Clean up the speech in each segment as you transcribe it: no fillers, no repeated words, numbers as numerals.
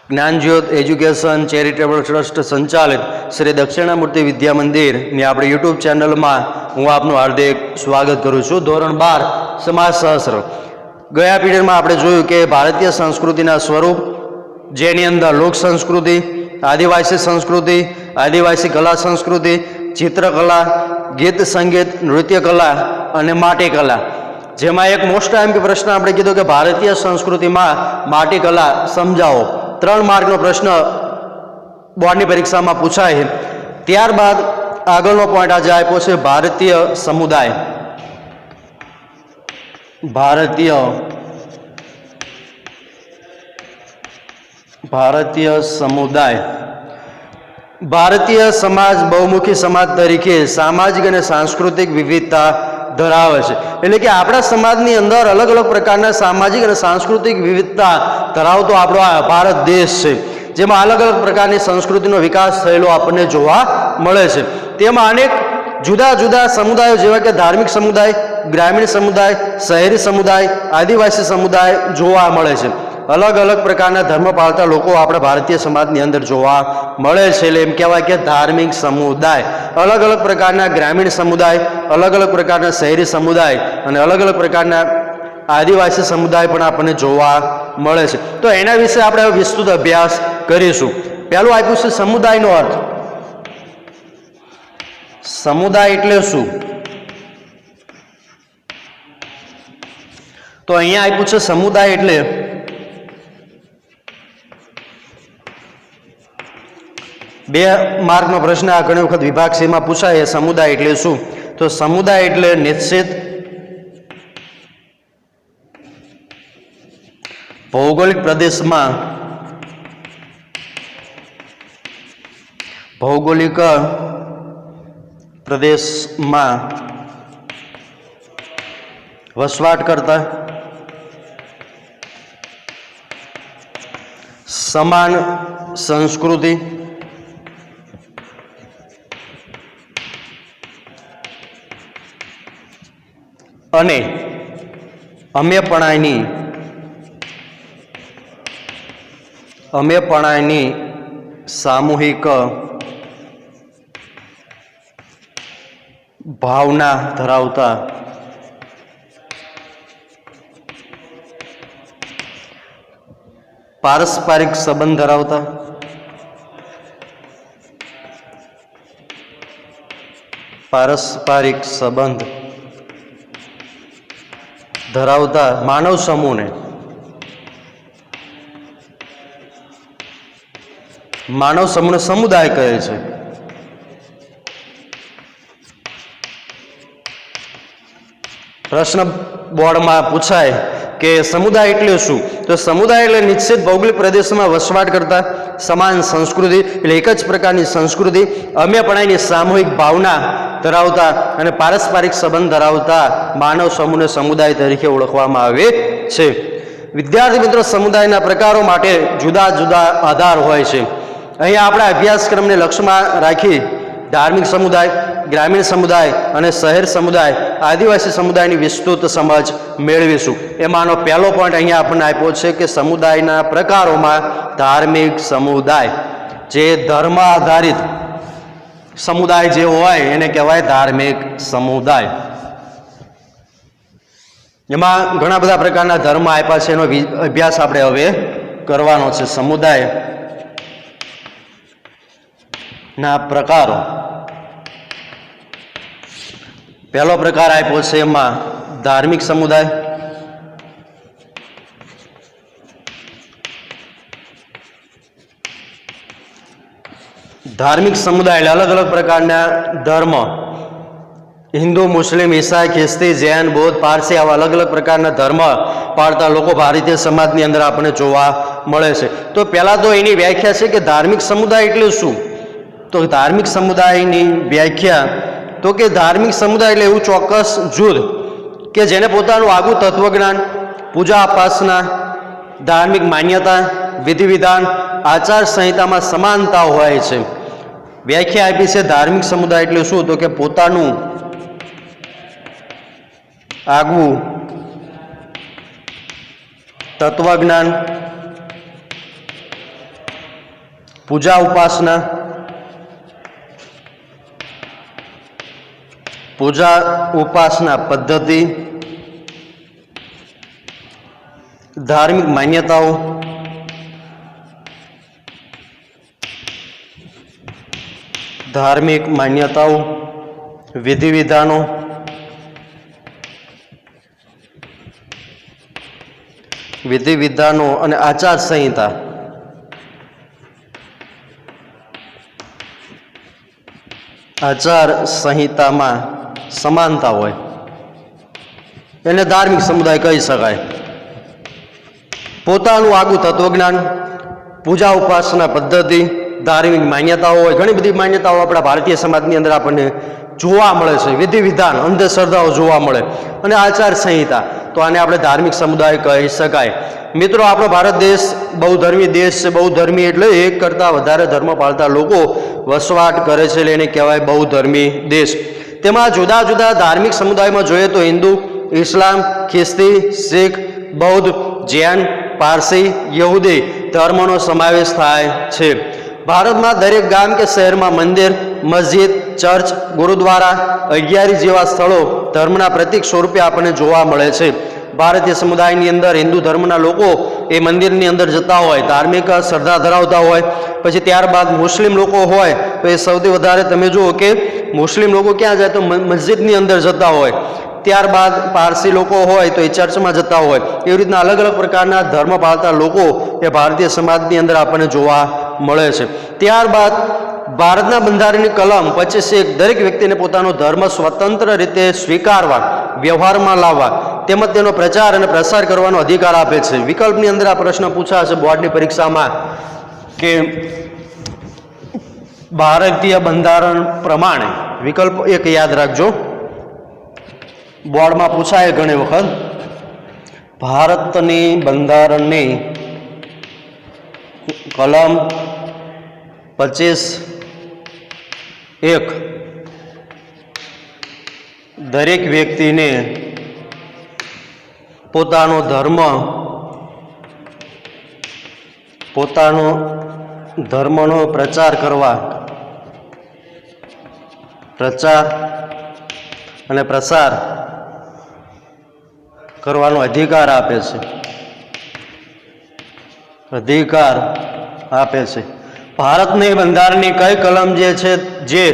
Gyanjyot education charitable trust સંચાલિત શ્રી દક્ષિણામૂર્તિ વિદ્યા મંદિરની આપણી યુટ્યુબ ચેનલમાં હું આપનું હાર્દિક સ્વાગત કરું છું. ધોરણ 12 સમાજશાસ્ત્ર. ગયા પીરિયડમાં આપણે જોયું કે ભારતીય સંસ્કૃતિના સ્વરૂપ, જેની અંદર લોક સંસ્કૃતિ, આદિવાસી સંસ્કૃતિ, આદિવાસી કલા સંસ્કૃતિ, ચિત્રકલા, ગીત સંગીત, નૃત્ય કલા અને માટી કલા. જેમાં એક મોસ્ટ આઈએમપી પ્રશ્ન આપણે કીધો કે ભારતીય સંસ્કૃતિમાં માટી કલા સમજાવો. 3 માર્કનો પ્રશ્ન બોર્ડની પરીક્ષામાં પૂછાય. ત્યારબાદ આગળનો પોઈન્ટ આજે આપ્યો છે ભારતીય સમુદાય. ભારતીય સમુદાય. ભારતીય સમાજ બહુમુખી સમાજ તરીકે સામાજિક અને સાંસ્કૃતિક વિવિધતા ધરાવે છે. એટલે કે આપણા સમાજની અંદર અલગ અલગ પ્રકારના સામાજિક અને સાંસ્કૃતિક વિવિધતા ધરાવતો આપણો આ ભારત દેશ છે, જેમાં અલગ અલગ પ્રકારની સંસ્કૃતિનો વિકાસ થયેલો આપણને જોવા મળે છે. તેમાં અનેક જુદા જુદા સમુદાયો જેવા કે ધાર્મિક સમુદાય, ગ્રામીણ સમુદાય, શહેરી સમુદાય, આદિવાસી સમુદાય જોવા મળે છે. અલગ અલગ પ્રકારના ધર્મ પાળતા લોકો આપણા ભારતીય સમાજની અંદર જોવા મળે છે. એટલે એમ કહેવાય કે ધાર્મિક સમુદાય. અલગ અલગ પ્રકારના ગ્રામીણ સમુદાય, અલગ અલગ પ્રકારના શહેરી સમુદાય અને અલગ અલગ પ્રકારના આદિવાસી સમુદાય પણ આપણને જોવા મળે છે. તો એના વિશે આપણે વિસ્તૃત અભ્યાસ કરીશું. પહેલું આપ્યું છે સમુદાયનો અર્થ. સમુદાય એટલે શું? તો અહીંયા આપ્યું છે સમુદાય એટલે 2 માર્કનો પ્રશ્ન આ ઘણી વખત વિભાગ સીમાં પૂછાય. સમુદાય એટલે શું? તો સમુદાય એટલે નિશ્ચિત ભૌગોલિક પ્રદેશમાં વસવાટ કરતા સમાન સંસ્કૃતિ અને અમેપણાની સામૂહિક ભાવના ધરાવતા પારસ્પરિક સંબંધ ધરાવતા માનવ સમૂહને સમુદાય કહે છે. પ્રશ્ન બોર્ડમાં પૂછાય કે સમુદાય એટલે શું? તો સમુદાય એટલે નિશ્ચિત ભૌગોલિક પ્રદેશમાં વસવાટ કરતા સમાન સંસ્કૃતિ, એટલે એક જ પ્રકારની સંસ્કૃતિ, અમેપણાની સામૂહિક ભાવના ધરાવતા અને પારસ્પરિક સંબંધ ધરાવતા માનવ સમૂહને સમુદાય તરીકે ઓળખવામાં આવે છે. વિદ્યાર્થી મિત્રો, સમુદાયના પ્રકારો માટે જુદા જુદા આધાર હોય છે. અહીંયા આપણા અભ્યાસક્રમને લક્ષ્યમાં રાખી ધાર્મિક સમુદાય, ગ્રામીણ સમુદાય અને શહેર સમુદાય, આદિવાસી સમુદાયની વિસ્તૃત સમજ મેળવીશું. એમાંનો પહેલો પોઈન્ટ અહીંયા આપણને આપ્યો છે કે સમુદાયના પ્રકારોમાં ધાર્મિક સમુદાય, જે ધર્મ આધારિત સમુદાય જે હોય એને કહેવાય ધાર્મિક સમુદાય. એમાં ઘણા બધા પ્રકારના ધર્મ આપ્યા છે, એનો અભ્યાસ આપણે હવે કરવાનો છે. સમુદાય ના પ્રકારો. પહેલો પ્રકાર આપ્યો છે એમાં ધાર્મિક સમુદાય. ધાર્મિક સમુદાય એટલે અલગ અલગ પ્રકારના ધર્મ, હિન્દુ, મુસ્લિમ, ઈસાઈ, ખ્રિસ્તી, જૈન, બૌદ્ધ, પારસી, આવા અલગ અલગ પ્રકારના ધર્મ પાળતા લોકો ભારતીય સમાજની અંદર આપણને જોવા મળે છે. તો પહેલા તો એની વ્યાખ્યા છે કે ધાર્મિક સમુદાય એટલે શું? તો ધાર્મિક સમુદાયની વ્યાખ્યા તો કે ધાર્મિક સમુદાય એટલે એવું ચોક્કસ જૂથ કે જેને પોતાનું આગવું તત્વજ્ઞાન, પૂજા ઉપાસના, ધાર્મિક માન્યતા, વિધિ વિધાન, આચાર સંહિતામાં સમાનતા હોય છે. વ્યાખ્યા આપી છે ધાર્મિક સમુદાય એટલે શું? તો કે પોતાનું આગવું તત્વજ્ઞાન, પૂજા ઉપાસના, પૂજા ઉપાસના પદ્ધતિ, ધાર્મિક માન્યતાઓ, ધાર્મિક માન્યતાઓ, વિધિ વિધાનો, વિધિ વિધાનો અને આચાર સંહિતા. આચાર સંહિતામાં સમાનતા હોય એને ધાર્મિક સમુદાય કહી શકાય. પોતાનું આગવું તત્વજ્ઞાન, પૂજા ઉપાસના પદ્ધતિ, ધાર્મિક માન્યતાઓ હોય. ઘણી બધી માન્યતાઓ આપણા ભારતીય સમાજની અંદર આપણને જોવા મળે છે. વિધિ વિધાન, અંધશ્રદ્ધાઓ જોવા મળે અને આચાર સંહિતા, તો આને આપણે ધાર્મિક સમુદાય કહી શકાય. મિત્રો, આપણો ભારત દેશ બહુધર્મી દેશ છે. બહુધર્મી એટલે એક કરતાં વધારે ધર્મ પાળતા લોકો વસવાટ કરે છે, એટલે એને કહેવાય બહુધર્મી દેશ. તેમાં જુદા જુદા ધાર્મિક સમુદાયમાં જોઈએ તો હિન્દુ, ઇસ્લામ, ખ્રિસ્તી, શીખ, બૌદ્ધ, જૈન, પારસી, યહૂદી ધર્મનો સમાવેશ થાય છે. ભારતમાં દરેક ગામ કે શહેરમાં મંદિર, મસ્જિદ, ચર્ચ, ગુરુદ્વારા, અગિયારી જેવા સ્થળો ધર્મના પ્રતીક સ્વરૂપે આપણને જોવા મળે છે. ભારતીય સમુદાયની અંદર હિન્દુ ધર્મના લોકો એ મંદિરની અંદર જતા હોય, ધાર્મિક શ્રદ્ધા ધરાવતા હોય. પછી ત્યારબાદ મુસ્લિમ લોકો હોય તો એ સૌથી વધારે તમે જુઓ કે મુસ્લિમ લોકો ક્યાં જાય તો મસ્જિદની અંદર જતા હોય. ત્યારબાદ પારસી લોકો હોય તો એ ચર્ચમાં જતા હોય. એવી રીતના અલગ અલગ પ્રકારના ધર્મ પાળતા લોકો એ ભારતીય સમાજની અંદર આપણને જોવા મળે છે. ત્યારબાદ ભારતના બંધારણની કલમ 25(1) દરેક વ્યક્તિને પોતાનો ધર્મ સ્વતંત્ર રીતે સ્વીકારવા, વ્યવહારમાં લાવવા તેમજ તેનો પ્રચાર અને પ્રસાર કરવાનો અધિકાર આપે છે. વિકલ્પની અંદર આ પ્રશ્ન પૂછાશે બોર્ડની પરીક્ષામાં કે ભારતીય બંધારણ પ્રમાણે, વિકલ્પ 1 યાદ રાખજો, બોર્ડમાં પૂછાય ઘણી વખત, ભારતની બંધારણની કલમ 25(1) દરેક વ્યક્તિને પોતાનો ધર્મ, પોતાનો ધર્મનો પ્રચાર કરવા, પ્રચાર અને પ્રસાર કરવાનો અધિકાર આપે છે. અધિકાર આપે છે. ભારતની બંધારણની કઈ કલમ જે છે જે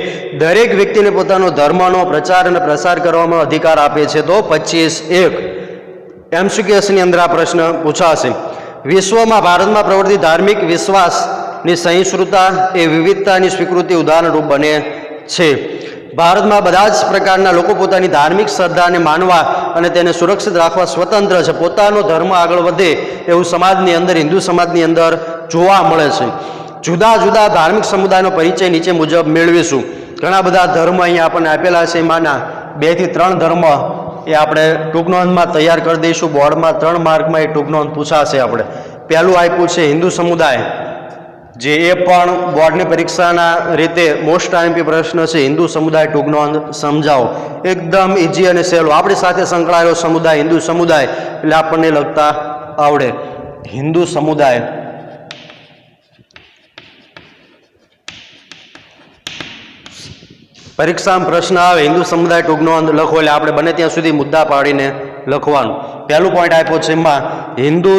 દરેક વ્યક્તિને પોતાનો ધર્મનો પ્રચાર અને પ્રસાર કરવામાં અધિકાર આપે છે? તો 25(1). MCQની અંદર આ પ્રશ્ન પૂછાશે. વિશ્વમાં ભારતમાં પ્રવર્તી ધાર્મિક વિશ્વાસની સહિષ્ણુતા એ વિવિધતાની સ્વીકૃતિ ઉદાહરણરૂપ બને છે. ભારતમાં બધા જ પ્રકારના લોકો પોતાની ધાર્મિક શ્રદ્ધાને માનવા અને તેને સુરક્ષિત રાખવા સ્વતંત્ર છે. પોતાનો ધર્મ આગળ વધે એવું સમાજની અંદર, હિન્દુ સમાજની અંદર જોવા મળે છે. જુદા જુદા ધાર્મિક સમુદાયનો પરિચય નીચે મુજબ મેળવીશું. ઘણા બધા ધર્મ અહીંયા આપણને આપેલા છે. એમાંના 2 થી 3 ધર્મ એ આપણે ટૂંક નોંધમાં તૈયાર કરી દઈશું. બોર્ડમાં 3 માર્કમાં એ ટૂંક નોંધ પૂછાશે. આપણે પહેલું આપ્યું છે હિન્દુ સમુદાય, જે એ પણ બોર્ડની પરીક્ષાના રીતે મોસ્ટ આઈએમપી પ્રશ્ન છે. હિન્દુ સમુદાય ટૂંક નોંધ સમજાવો. એકદમ ઇઝી અને સહેલો. આપણી સાથે સંકળાયેલો સમુદાય હિન્દુ સમુદાય એટલે આપણને લખતા આવડે. હિન્દુ સમુદાય પરીક્ષામાં પ્રશ્ન આવે હિન્દુ સમુદાય ટૂંક નોંધ લખો, એટલે આપણે બને ત્યાં સુધી મુદ્દા પાડીને લખવાનું. પહેલું પોઈન્ટ આપ્યો છે એમાં હિન્દુ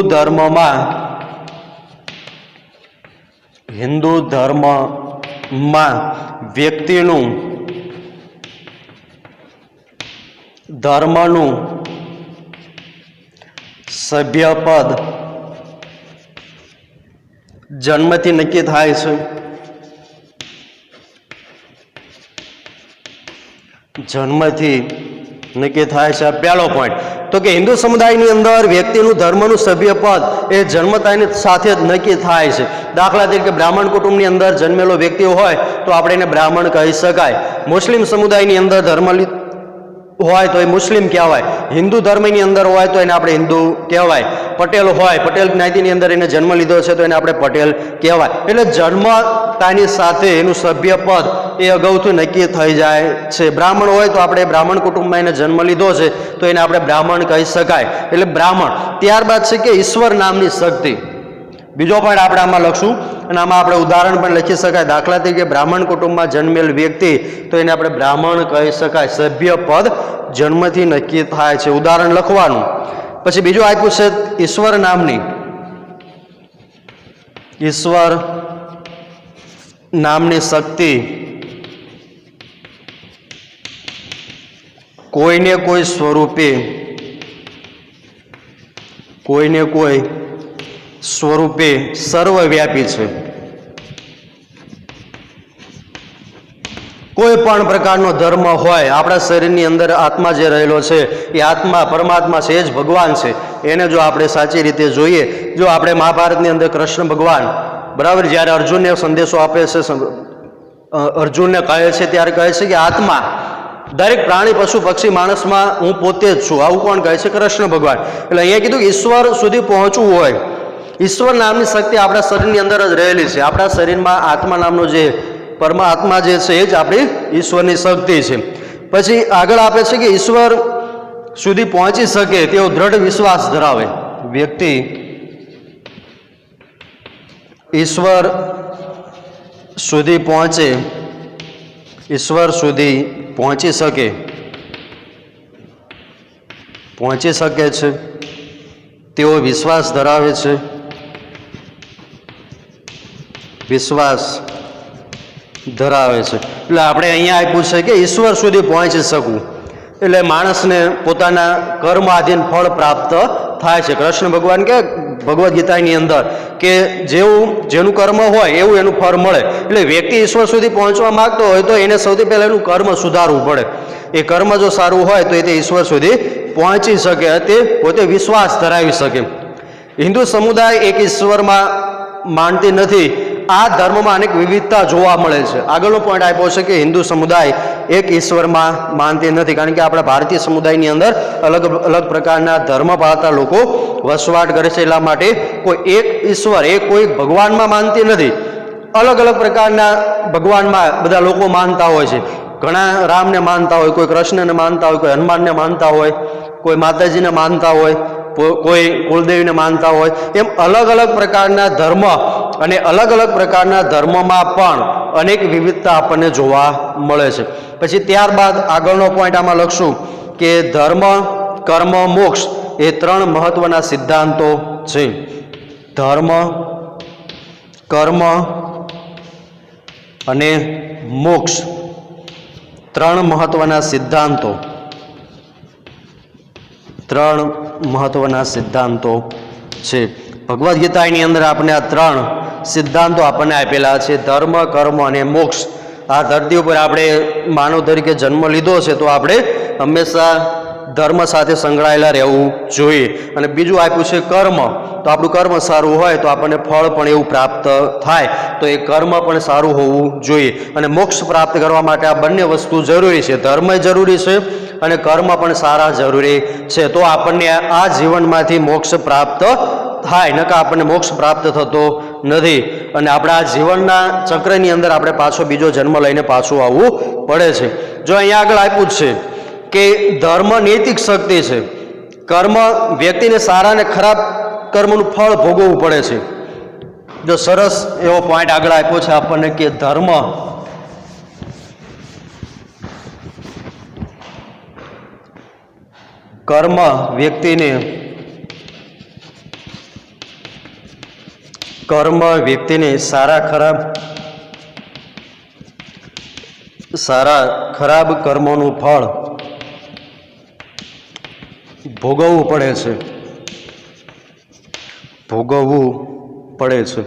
ધર્મમાં વ્યક્તિનું ધર્મનું સભ્યપદ જન્મથી નક્કી થાય છે. જન્મથી નક્કી થાય છે. પહેલો પોઈન્ટ તો કે હિન્દુ સમુદાયની અંદર વ્યક્તિનું ધર્મનું સભ્યપદ એ જન્મતાની સાથે જ નક્કી થાય છે. દાખલા તરીકે બ્રાહ્મણ કુટુંબની અંદર જન્મેલો વ્યક્તિ હોય તો આપણે એને બ્રાહ્મણ કહી શકાય. મુસ્લિમ સમુદાયની અંદર ધર્મ હોય તો એ મુસ્લિમ કહેવાય. હિન્દુ ધર્મની અંદર હોય તો એને આપણે હિન્દુ કહેવાય. પટેલ હોય, પટેલ જ્ઞાતિની અંદર એને જન્મ લીધો છે તો એને આપણે પટેલ કહેવાય. એટલે જન્મતાની સાથે એનું સભ્યપદ એ અગાઉથી નક્કી થઈ જાય છે. બ્રાહ્મણ હોય તો આપણે બ્રાહ્મણ કુટુંબમાં એને જન્મ લીધો છે તો એને આપણે બ્રાહ્મણ કહી શકાય, એટલે બ્રાહ્મણ. ત્યારબાદ છે કે ઈશ્વર નામની શક્તિ. બીજો પોઈન્ટ આપણે આમાં લખશું અને આમાં આપણે ઉદાહરણ પણ લખી શકાય. દાખલા તરીકે બ્રાહ્મણ કુટુંબમાં જન્મેલ વ્યક્તિ, તો એને આપણે બ્રાહ્મણ કહી શકાય. સભ્ય પદ જન્મથી નક્કી થાય છે. ઉદાહરણ લખવાનું. પછી બીજું આપ્યું છે ઈશ્વર નામની શક્તિ કોઈને કોઈ સ્વરૂપે સર્વવ્યાપી છે. કોઈ પણ પ્રકારનો ધર્મ હોય, આપણા શરીરની અંદર આત્મા જે રહેલો છે એ આત્મા પરમાત્મા છે, એ જ ભગવાન છે. એને જો આપણે સાચી રીતે જોઈએ, જો આપણે મહાભારતની અંદર કૃષ્ણ ભગવાન બરાબર જ્યારે અર્જુનને સંદેશો આપે છે, અર્જુનને કહે છે ત્યારે કહે છે કે આત્મા દરેક પ્રાણી પશુ પક્ષી માણસમાં હું પોતે જ છું. આવું કોણ કહે છે? કૃષ્ણ ભગવાન. એટલે અહીંયા કીધું કે ઈશ્વર સુધી પહોંચવું હોય, ઈશ્વર નામની શક્તિ આપણા શરીરની અંદર જ રહેલી છે. આપણા શરીરમાં આત્મા નામનો જે પરમાત્મા જે છે એ જ આપણી ઈશ્વરની શક્તિ છે. પછી આગળ આપે છે કે ઈશ્વર સુધી પહોંચી શકે તેવો દ્રઢ વિશ્વાસ ધરાવે વ્યક્તિ ઈશ્વર સુધી પહોંચી શકે છે તેવો વિશ્વાસ ધરાવે છે. એટલે આપણે અહીંયા આપ્યું છે કે ઈશ્વર સુધી પહોંચી શકવું એટલે માણસને પોતાના કર્મ આધીન ફળ પ્રાપ્ત થાય છે. કૃષ્ણ ભગવાન કે ભગવદ્ ગીતાની અંદર કે જેનું કર્મ હોય એવું એનું ફળ મળે. એટલે વ્યક્તિ ઈશ્વર સુધી પહોંચવા માંગતો હોય તો એને સૌથી પહેલાં એનું કર્મ સુધારવું પડે. એ કર્મ જો સારું હોય તો એ તે ઈશ્વર સુધી પહોંચી શકે, તે પોતે વિશ્વાસ ધરાવી શકે. હિન્દુ સમુદાય એક ઈશ્વરમાં માનતી નથી. આ ધર્મમાં અનેક વિવિધતા જોવા મળે છે. આગળનો પોઈન્ટ આપ્યો છે કે હિન્દુ સમુદાય એક ઈશ્વરમાં માનતી નથી, કારણ કે આપણા ભારતીય સમુદાયની અંદર અલગ અલગ પ્રકારના ધર્મ પાળતા લોકો વસવાટ કરે છે. એટલા માટે કોઈ એક ઈશ્વર, એ કોઈ ભગવાનમાં માનતી નથી. અલગ અલગ પ્રકારના ભગવાનમાં બધા લોકો માનતા હોય છે. ઘણા રામને માનતા હોય, કોઈ કૃષ્ણને માનતા હોય, કોઈ હનુમાનને માનતા હોય, કોઈ માતાજીને માનતા હોય, કોઈ કુળદેવીને માનતા હોય. એમ અલગ અલગ પ્રકારના ધર્મ અને અલગ અલગ પ્રકારના ધર્મમાં પણ અનેક વિવિધતા આપણને જોવા મળે છે. પછી ત્યારબાદ આગળનો પોઈન્ટ આમાં લખશું કે ધર્મ, કર્મ, મોક્ષ એ 3 મહત્વના સિદ્ધાંતો છે. ધર્મ, કર્મ અને મોક્ષ 3 મહત્વના સિદ્ધાંતો છે. ભગવદ્ ગીતાની અંદર આપણે આ 3 સિદ્ધાંતો આપણને આપેલા છે. ધર્મ, કર્મ અને મોક્ષ. આ ધરતી ઉપર આપણે માનવ તરીકે જન્મ લીધો છે તો આપણે હંમેશા ધર્મ સાથે સંકળાયેલા રહેવું જોઈએ. અને બીજું આપ્યું છે કર્મ. તો આપણું કર્મ સારું હોય તો આપણને ફળ પણ એવું પ્રાપ્ત થાય, તો એ કર્મ પણ સારું હોવું જોઈએ. અને મોક્ષ પ્રાપ્ત કરવા માટે આ બંને વસ્તુ જરૂરી છે. ધર્મ જરૂરી છે અને કર્મ પણ સારા જરૂરી છે. તો આપણને આ જીવનમાંથી મોક્ષ પ્રાપ્ત થાય, નકા આપણને મોક્ષ પ્રાપ્ત થતો નથી. અને આપણા જીવનના ચક્રની અંદર આપણે પાછો બીજો જન્મ લઈને પાછું આવવું પડે છે. જો અહીંયા આગળ આપ્યું છે કે ધર્મ નૈતિક શક્તિ છે, કર્મ વ્યક્તિને સારા અને ખરાબ કર્મનું ફળ ભોગવવું પડે છે. જો સરસ એવો પોઈન્ટ આગળ આપ્યો છે આપણને કે ધર્મ કર્મ વ્યક્તિને સારા ખરાબ કર્મોનું ફળ ભોગવવું પડે છે.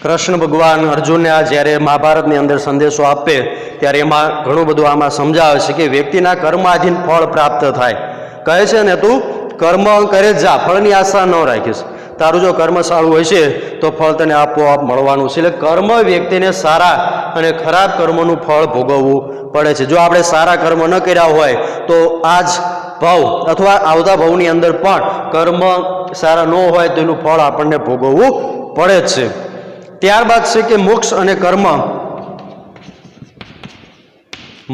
કૃષ્ણ ભગવાન અર્જુનને આ જ્યારે મહાભારતની અંદર સંદેશો આપે ત્યારે એમાં ઘણું બધું આમાં સમજાવે છે કે વ્યક્તિના કર્માધીન ફળ પ્રાપ્ત થાય. કહે છે ને તું કર્મ કરે જા, ફળની આશા ન રાખીશ. તારું જો કર્મ સારું હોય છે તો ફળ તને આપોઆપ મળવાનું છે. એટલે કર્મ વ્યક્તિને સારા અને ખરાબ કર્મોનું ફળ ભોગવવું પડે છે. જો આપણે સારા કર્મ ન કર્યા હોય તો આ જ ભાવ અથવા આવતા ભાવની અંદર પણ કર્મ સારા ન હોય તો એનું ફળ આપણને ભોગવવું પડે જ છે. ત્યારબાદ છે કે મોક્ષ અને કર્મ.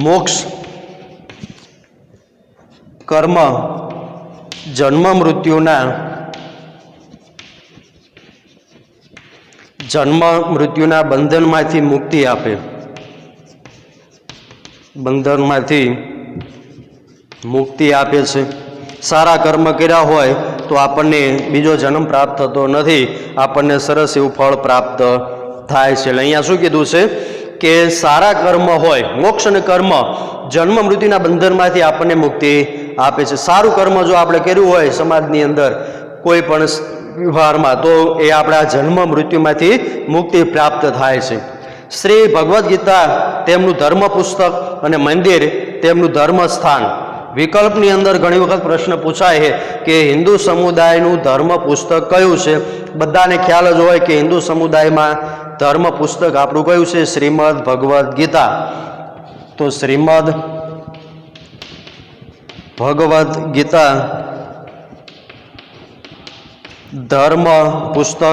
મોક્ષ, કર્મ જન્મ મૃત્યુના જન્મ મૃત્યુના બંધનમાંથી મુક્તિ આપે, બંધનમાંથી મુક્તિ આપે છે. સારા કર્મ કર્યા હોય તો આપણને બીજો જન્મ પ્રાપ્ત થતો નથી, આપણને સરસ એવું ફળ પ્રાપ્ત થાય છે. એટલે અહીંયા શું કીધું છે કે સારા કર્મ હોય, મોક્ષ અને કર્મ જન્મ મૃત્યુના બંધનમાંથી આપણને મુક્તિ આપે છે. સારું કર્મ જો આપણે કર્યું હોય સમાજની અંદર કોઈ પણ વ્યવહારમાં, તો એ આપણા જન્મ મૃત્યુમાંથી મુક્તિ પ્રાપ્ત થાય છે. શ્રી ભગવદ્ ગીતા તેમનું ધર્મ પુસ્તક અને મંદિર તેમનું ધર્મ સ્થાન. વિકલ્પની અંદર ઘણી વખત પ્રશ્ન પૂછાય છે કે હિન્દુ સમુદાયનું ધર્મ પુસ્તક કયું છે. બધાને ખ્યાલ જ હોય કે હિન્દુ સમુદાયમાં ધર્મ પુસ્તક આપણું કયું છે? શ્રીમદ ભગવદ્ ગીતા. તો શ્રીમદ ભગવદ્ ગીતા ધર્મ પુસ્તક.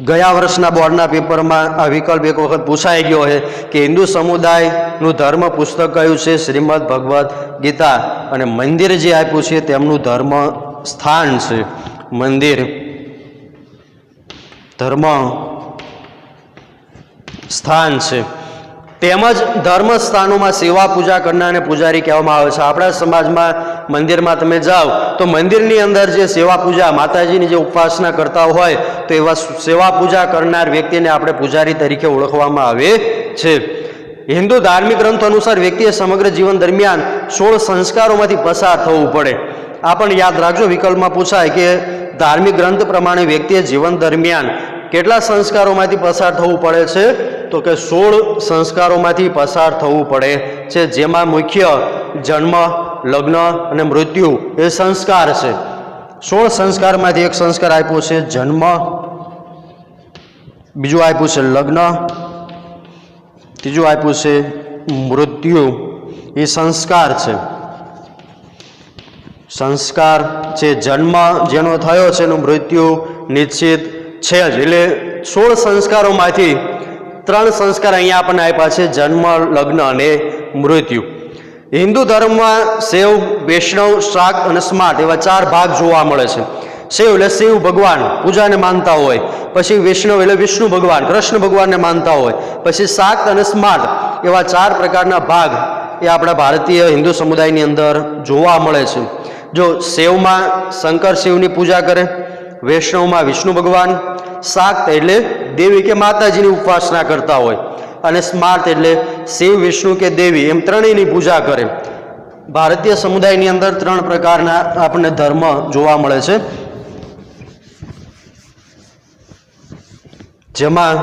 ગયા વર્ષના બોર્ડના પેપરમાં આ વિકલ્પ એક વખત પૂછાઈ ગયો છે કે હિન્દુ સમુદાયનું ધર્મ પુસ્તક કયું છે? શ્રીમદ ભગવદ્ ગીતા. અને મંદિર જે આપ્યું છે તેમનું ધર્મ સ્થાન છે. મંદિર ધર્મ સ્થાન છે. તેમજ ધર્મ સ્થાનોમાં સેવા પૂજા કરનારને પૂજારી કહેવામાં આવે છે. આપણા સમાજમાં મંદિરમાં તમે જાઓ તો મંદિરની અંદર જે સેવા પૂજા, માતાજીની જે ઉપાસના કરતા હોય તો એવા સેવા પૂજા કરનાર વ્યક્તિને આપણે પૂજારી તરીકે ઓળખવામાં આવે છે. હિન્દુ ધાર્મિક ગ્રંથો અનુસાર વ્યક્તિએ સમગ્ર જીવન દરમિયાન 16 સંસ્કારોમાંથી પસાર થવું પડે. આ પણ યાદ રાખજો, વિકલ્પમાં પૂછાય કે ધાર્મિક ગ્રંથ પ્રમાણે વ્યક્તિએ જીવન દરમિયાન કેટલા સંસ્કારોમાંથી પસાર થવું પડે છે? તો કે 16 સંસ્કારોમાંથી પસાર થવું પડે છે, જેમાં મુખ્ય જન્મ, લગ્ન અને મૃત્યુ એ સંસ્કાર છે. 16 સંસ્કારમાંથી એક સંસ્કાર આપ્યો છે જન્મ, બીજું આપ્યું છે લગ્ન, ત્રીજું આપ્યું છે મૃત્યુ. એ સંસ્કાર છે. સંસ્કાર છે. જન્મ જેનો થયો છે એનું મૃત્યુ નિશ્ચિત છે જ. એટલે 16 સંસ્કારોમાંથી 3 સંસ્કાર અહીંયા આપણને આપ્યા છે, જન્મ, લગ્ન અને મૃત્યુ. હિન્દુ ધર્મમાં શૈવ, વૈષ્ણવ, શાક્ત અને સ્માર્ત એવા 4 ભાગ જોવા મળે છે. શૈવ એટલે શિવ ભગવાન પૂજાને માનતા હોય, પછી વૈષ્ણવ એટલે વિષ્ણુ ભગવાન કૃષ્ણ ભગવાનને માનતા હોય, પછી શાક્ત અને સ્માર્ત એવા 4 પ્રકારના ભાગ એ આપણા ભારતીય હિન્દુ સમુદાયની અંદર જોવા મળે છે. જો શૈવમાં શંકર શિવની પૂજા કરે, વૈષ્ણવમાં વિષ્ણુ ભગવાન, શાક્ત એટલે દેવી કે માતાજીની ઉપાસના કરતા હોય, અને સ્માર્ત એટલે શિવ, વિષ્ણુ કે દેવી એમ ત્રણેયની પૂજા કરે. ભારતીય સમુદાયની અંદર 3 પ્રકારના આપણને ધર્મ જોવા મળે છે, જેમાં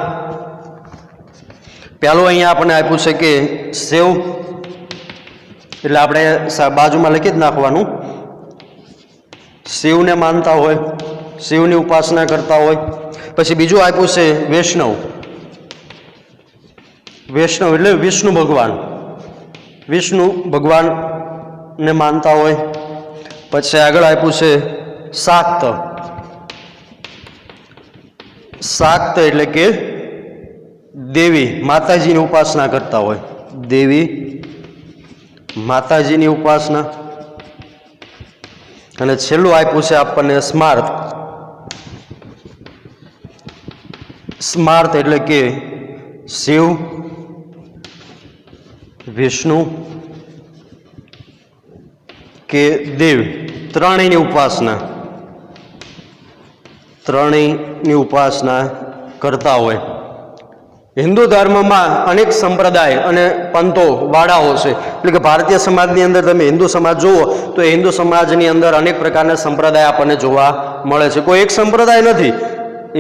પહેલું અહીંયા આપણને આપ્યું છે કે શૈવ એટલે આપણે બાજુમાં લખી જ નાખવાનું, શિવને માનતા હોય, શિવની ઉપાસના કરતા હોય. પછી બીજું આપ્યું છે વૈષ્ણવ. વૈષ્ણવ એટલે વિષ્ણુ ભગવાન, વિષ્ણુ ભગવાનને માનતા હોય. પછી આગળ આપ્યું છે શાક્ત. શાક્ત એટલે કે દેવી માતાજીની ઉપાસના કરતા હોય, દેવી માતાજીની ઉપાસના. અને છેલ્લું આપ્યું છે આપણને સ્માર્ત. સ્માર્ત એટલે કે શિવ, વિષ્ણુ કે દેવ ત્રણેયની ઉપાસના, ત્રણેયની ઉપાસના કરતા હોય. હિન્દુ ધર્મમાં અનેક સંપ્રદાય અને પંથો, વાડાઓ છે. એટલે કે ભારતીય સમાજની અંદર તમે હિન્દુ સમાજ જુઓ તો એ હિન્દુ સમાજની અંદર અનેક પ્રકારના સંપ્રદાય આપણને જોવા મળે છે. કોઈ એક સંપ્રદાય નથી.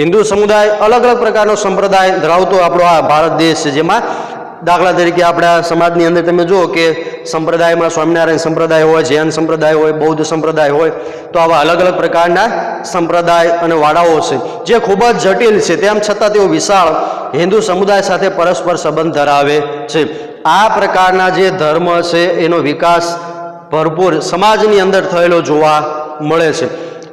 હિન્દુ સમુદાય અલગ અલગ પ્રકારનો સંપ્રદાય ધરાવતો આપણો આ ભારત દેશ છે, જેમાં દાખલા તરીકે આપણા સમાજની અંદર તમે જુઓ કે સંપ્રદાયમાં સ્વામિનારાયણ સંપ્રદાય હોય, જૈન સંપ્રદાય હોય, બૌદ્ધ સંપ્રદાય હોય, તો આવા અલગ અલગ પ્રકારના સંપ્રદાય અને વાડાઓ છે, જે ખૂબ જ જટિલ છે. તેમ છતાં તેઓ વિશાળ હિન્દુ સમુદાય સાથે પરસ્પર સંબંધ ધરાવે છે. આ પ્રકારના જે ધર્મ છે એનો વિકાસ ભરપૂર સમાજની અંદર થયેલો જોવા મળે છે.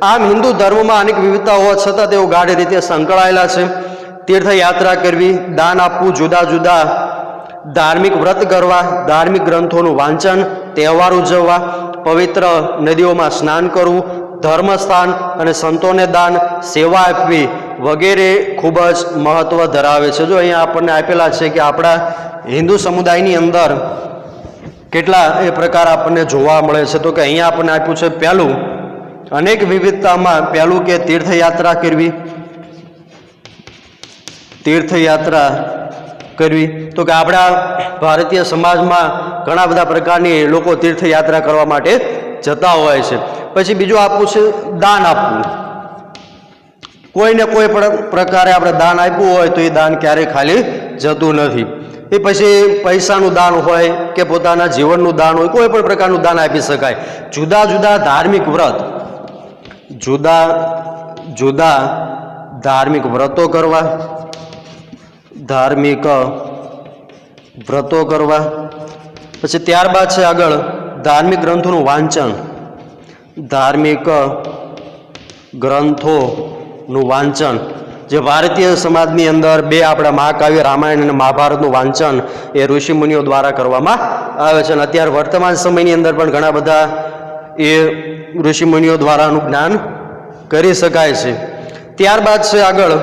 આમ હિન્દુ ધર્મમાં અનેક વિવિધતા હોવા છતાં તેઓ ગાઢ રીતે સંકળાયેલા છે. તીર્થયાત્રા કરવી, દાન આપવું, જુદા જુદા ધાર્મિક વ્રત કરવા, ધાર્મિક ગ્રંથોનું વાંચન, તહેવાર ઉજવવા, પવિત્ર નદીઓમાં સ્નાન કરવું, ધર્મસ્થાન અને સંતોને દાન, સેવા આપવી વગેરે ખૂબ જ મહત્વ ધરાવે છે. જો અહીંયા આપણને આપેલા છે કે આપણા હિન્દુ સમુદાયની અંદર કેટલા એ પ્રકાર આપણને જોવા મળે છે. તો કે અહીંયા આપણને આપ્યું છે પહેલું, અનેક વિવિધતામાં પહેલું કે તીર્થયાત્રા કરવી, તીર્થયાત્રા કરવી. તો કે આપણા ભારતીય સમાજમાં ઘણા બધા પ્રકારની લોકો તીર્થયાત્રા કરવા માટે જતા હોય છે. પછી બીજું આપવું છે દાન આપવું. કોઈને કોઈ પણ પ્રકારે આપણે દાન આપ્યું હોય તો એ દાન ક્યારેય ખાલી જતું નથી. એ પછી પૈસાનું દાન હોય કે પોતાના જીવનનું દાન હોય, કોઈ પણ પ્રકારનું દાન આપી શકાય. જુદા જુદા ધાર્મિક વ્રત, જુદા જુદા ધાર્મિક વ્રતો કરવા, ધાર્મિક વ્રતો કરવા. પછી ત્યારબાદ છે આગળ ધાર્મિક ગ્રંથોનું વાંચન, ધાર્મિક ગ્રંથોનું વાંચન. જે ભારતીય સમાજની અંદર બે આપણા મહાકાવ્ય રામાયણ અને મહાભારતનું વાંચન એ ઋષિમુનિઓ દ્વારા કરવામાં આવે છે. અને અત્યારે વર્તમાન સમયની અંદર પણ ઘણા બધા એ ઋષિમુનિઓ દ્વારાનું જ્ઞાન કરી શકાય છે. ત્યારબાદ છે આગળ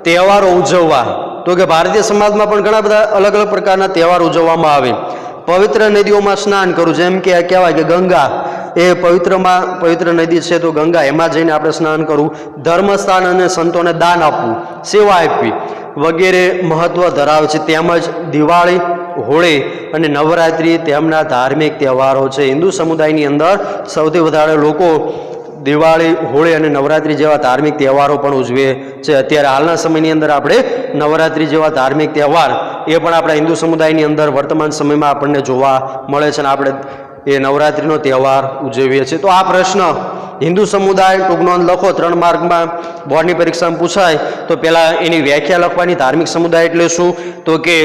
તહેવારો ઉજવવા. તો કે ભારતીય સમાજમાં પણ ઘણા બધા અલગ અલગ પ્રકારના તહેવાર ઉજવવામાં આવે. પવિત્ર નદીઓમાં સ્નાન કરવું, જેમ કે કહેવાય કે ગંગા એ પવિત્ર નદી છે, તો ગંગા એમાં જઈને આપણે સ્નાન કરવું. ધર્મસ્થાન અને સંતોને દાન આપવું, સેવા આપવી વગેરે મહત્વ ધરાવે છે. તેમજ દિવાળી, હોળી અને નવરાત્રિ તેમના ધાર્મિક તહેવારો છે. હિન્દુ સમુદાયની અંદર સૌથી વધારે લોકો દિવાળી, હોળી અને નવરાત્રિ જેવા ધાર્મિક તહેવારો પણ ઉજવે છે. અત્યારે હાલના સમયની અંદર આપણે નવરાત્રિ જેવા ધાર્મિક તહેવાર એ પણ આપણા હિન્દુ સમુદાયની અંદર વર્તમાન સમયમાં આપણને જોવા મળે છે અને આપણે એ નવરાત્રિનો તહેવાર ઉજવીએ છીએ. તો આ પ્રશ્ન હિન્દુ સમુદાય ટૂંક નોંધ લખો, 3 માર્કમાં બોર્ડની પરીક્ષામાં પૂછાય. તો પહેલાં એની વ્યાખ્યા લખવાની. ધાર્મિક સમુદાય એટલે શું? તો કે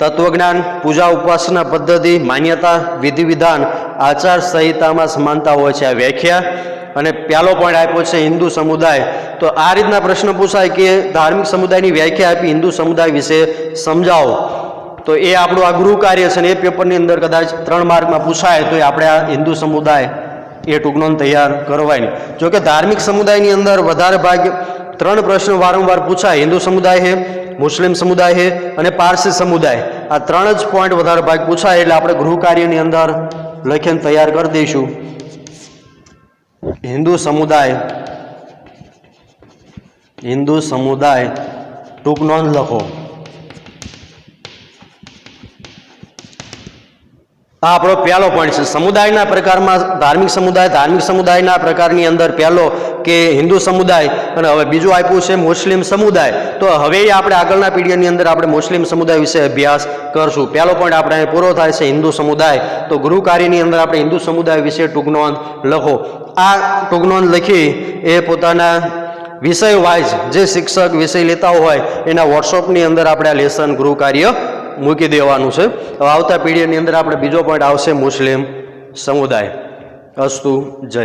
તત્વજ્ઞાન, પૂજા ઉપાસના પદ્ધતિ, માન્યતા, વિધિ વિધાન, આચાર સંહિતામાં સમાનતા હોય છે, આ વ્યાખ્યા. અને પહેલો પોઈન્ટ આપ્યો છે હિન્દુ સમુદાય. તો આ રીતના પ્રશ્ન પૂછાય કે ધાર્મિક સમુદાયની વ્યાખ્યા આપી, હિન્દુ સમુદાય વિશે સમજાવો. તો એ આપણું આ ગૃહ કાર્ય છે ને એ પેપરની અંદર કદાચ 3 માર્કમાં પૂછાય તો આપણે આ હિન્દુ સમુદાય એ ટૂંકનોંધ તૈયાર કરવાની. જોકે ધાર્મિક સમુદાયની અંદર વધારે ભાગ 3 પ્રશ્નો વારંવાર પૂછાય. હિન્દુ સમુદાય છે, મુસ્લિમ સમુદાય છે અને પારસી સમુદાય. આ 3 જ પોઈન્ટ વધારે ભાગ પૂછાય એટલે આપણે ગૃહ કાર્યની અંદર લખીને તૈયાર કરી દઈશું. હિન્દુ સમુદાય, હિન્દુ સમુદાય ટૂંક નોંધ લખો. આ આપણો પહેલો પોઈન્ટ છે. સમુદાયના પ્રકારમાં ધાર્મિક સમુદાયના પ્રકારની અંદર પહેલો કે હિન્દુ સમુદાય, અને હવે બીજું આપ્યું છે મુસ્લિમ સમુદાય. તો હવે આપણે આગળના પીડીએફની અંદર આપણે મુસ્લિમ સમુદાય વિશે અભ્યાસ કરશું. પહેલો પોઈન્ટ આપણે પૂરો થાય છે હિન્દુ સમુદાય. તો ગૃહ કાર્યની અંદર આપણે હિન્દુ સમુદાય વિશે ટૂંક નોંધ લખો. આ ટૂંક નોંધ લખી એ પોતાના વિષય વાઇઝ જે શિક્ષક વિષય લેતા હોય એના વોટ્સઅપની અંદર આપણે આ લેસન ગૃહ કાર્ય મૂકી દેવાનું છે. હવે આવતા પીડીએફની અંદર આપણે બીજો પોઈન્ટ આવશે મુસ્લિમ સમુદાય. અસ્તુ, જય.